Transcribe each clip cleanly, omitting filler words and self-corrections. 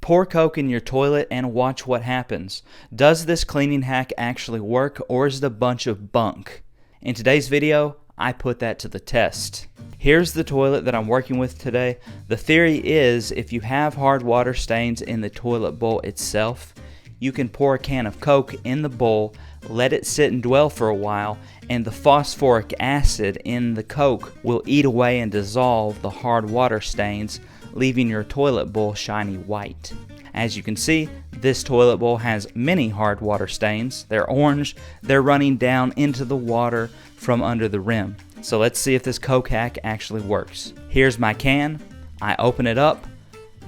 Pour Coke in your toilet and watch what happens. Does this cleaning hack actually work, or is it a bunch of bunk? In today's video, I put that to the test. Here's the toilet that I'm working with today. The theory is if you have hard water stains in the toilet bowl itself, you can pour a can of Coke in the bowl, let it sit and dwell for a while, and the phosphoric acid in the Coke will eat away and dissolve the hard water stains, leaving your toilet bowl shiny white. As you can see, this toilet bowl has many hard water stains. They're orange. They're running down into the water from under the rim. So let's see if this Coke hack actually works. Here's my can. I open it up,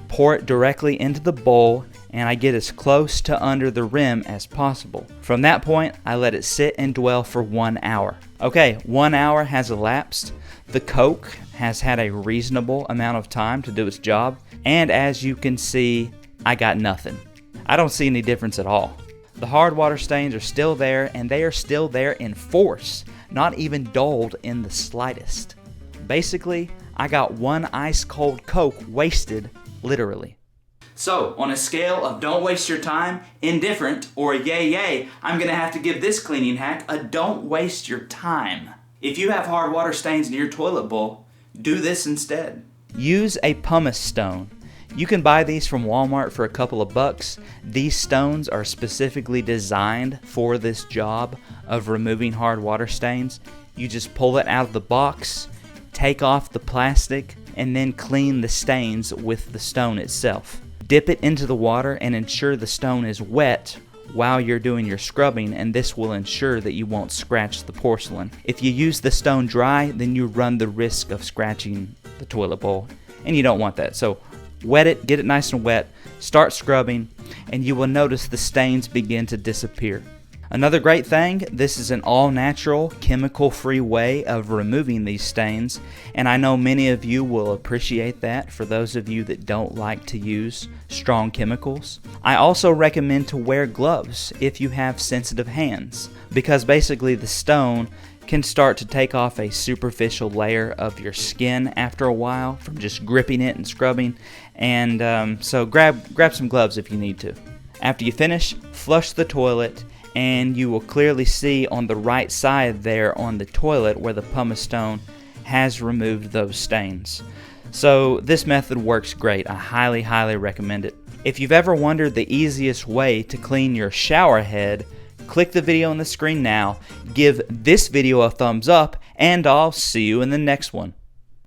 pour it directly into the bowl, and I get as close to under the rim as possible. From that point, I let it sit and dwell for 1 hour. Okay, 1 hour has elapsed. The Coke has had a reasonable amount of time to do its job, and as you can see, I got nothing. I don't see any difference at all. The hard water stains are still there, and they are still there in force, not even dulled in the slightest. Basically, I got one ice cold Coke wasted, literally. So, on a scale of don't waste your time, indifferent, or yay yay, I'm gonna have to give this cleaning hack a don't waste your time. If you have hard water stains in your toilet bowl, do this instead. Use a pumice stone. You can buy these from Walmart for a couple of bucks. These stones are specifically designed for this job of removing hard water stains. You just pull it out of the box, take off the plastic, and then clean the stains with the stone itself. Dip it into the water and ensure the stone is wet while you're doing your scrubbing, and this will ensure that you won't scratch the porcelain. If you use the stone dry, then you run the risk of scratching the toilet bowl, and you don't want that. So wet it, get it nice and wet, start scrubbing, and you will notice the stains begin to disappear. Another great thing, this is an all-natural, chemical-free way of removing these stains, and I know many of you will appreciate that for those of you that don't like to use strong chemicals. I also recommend to wear gloves if you have sensitive hands, because basically the stone can start to take off a superficial layer of your skin after a while from just gripping it and scrubbing, and so grab some gloves if you need to. After you finish, flush the toilet, and you will clearly see on the right side there on the toilet where the pumice stone has removed those stains. So this method works great. I highly recommend it. If you've ever wondered the easiest way to clean your shower head, click the video on the screen now, give this video a thumbs up, and I'll see you in the next one.